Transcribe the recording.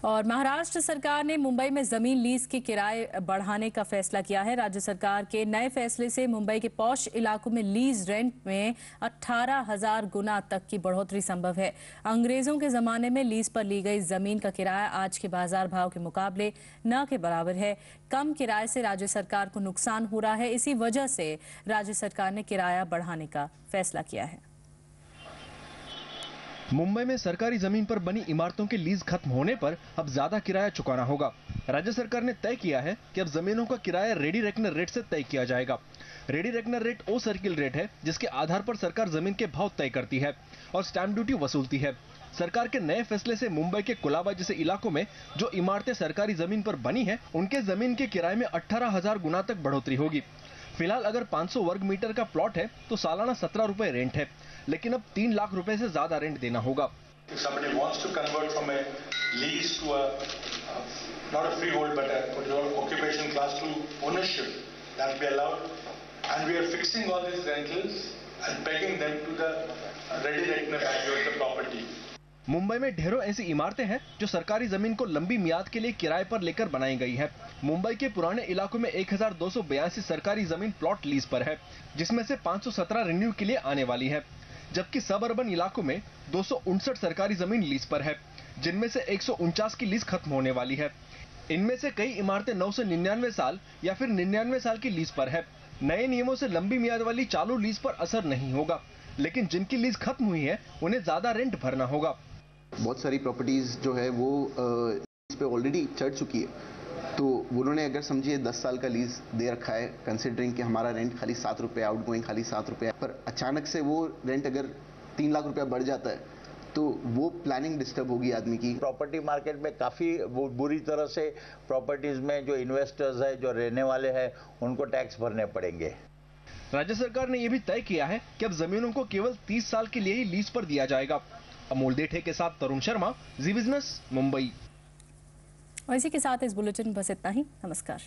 और महाराष्ट्र सरकार ने मुंबई में जमीन लीज के किराए बढ़ाने का फैसला किया है। राज्य सरकार के नए फैसले से मुंबई के पॉश इलाकों में लीज रेंट में 18,000 गुना तक की बढ़ोतरी संभव है। अंग्रेजों के जमाने में लीज पर ली गई जमीन का किराया आज के बाजार भाव के मुकाबले न के बराबर है। कम किराए से राज्य सरकार को नुकसान हो रहा है। इसी वजह से राज्य सरकार ने किराया बढ़ाने का फैसला किया है। मुंबई में सरकारी जमीन पर बनी इमारतों के लीज खत्म होने पर अब ज्यादा किराया चुकाना होगा। राज्य सरकार ने तय किया है कि अब जमीनों का किराया रेडी रेकनर रेट से तय किया जाएगा। रेडी रेकनर रेट ओ सर्किल रेट है, जिसके आधार पर सरकार जमीन के भाव तय करती है और स्टैंप ड्यूटी वसूलती है। सरकार के नए फैसले से मुंबई के कुलाबा जैसे इलाकों में जो इमारतें सरकारी जमीन पर बनी है, उनके जमीन के किराए में 18,000 गुना तक बढ़ोतरी होगी। फिलहाल अगर 500 वर्ग मीटर का प्लॉट है तो सालाना 17 रुपए रेंट है, लेकिन अब 3 लाख रुपए से ज्यादा रेंट देना होगा। If somebody wants to convert from a lease to not a freehold but a occupation class 2 ownership, that will be allowed, and we are fixing all these rentals and pegging them to the ready reckoner value of the property. Mumbai में ढेरों ऐसी इमारतें हैं जो सरकारी जमीन को लंबी मियाद के लिए किराए पर लेकर बनाई गई है। मुंबई के पुराने इलाकों में 1282 सरकारी जमीन प्लॉट लीज पर है, जिसमें से 517 रिन्यू के लिए आने वाली है, जबकि सब अर्बन इलाकों में 259 सरकारी जमीन लीज पर है, जिनमें से 149 की लीज खत्म होने वाली है। इनमें से कई इमारतें 9 से 99 साल या फिर 99 साल की लीज पर है। नए नियमों से लंबी मियाद वाली चालू लीज पर असर नहीं होगा, लेकिन जिनकी लीज खत्म हुई है उन्हें ज्यादा रेंट भरना होगा। बहुत सारी प्रॉपर्टीज जो है वो इस पे ऑलरेडी चढ़ चुकी है, तो उन्होंने अगर समझिए 10 साल का लीज दे रखा है, कंसिडरिंग कि हमारा रेंट खाली 7 रुपये, आउटगोइंग खाली 7 रुपये, पर अचानक से वो रेंट अगर 3 लाख रुपया बढ़ जाता है तो वो प्लानिंग डिस्टर्ब होगी आदमी की। प्रॉपर्टी मार्केट में काफ़ी बुरी तरह से प्रॉपर्टीज में जो इन्वेस्टर्स है, जो रहने वाले हैं, उनको टैक्स भरने पड़ेंगे। राज्य सरकार ने यह भी तय किया है कि अब जमीनों को केवल 30 साल के लिए ही लीज पर दिया जाएगा। अमोल देठे के साथ तरुण शर्मा, जी बिजनेस, मुंबई। और इसी के साथ इस बुलेटिन बस इतना ही। नमस्कार।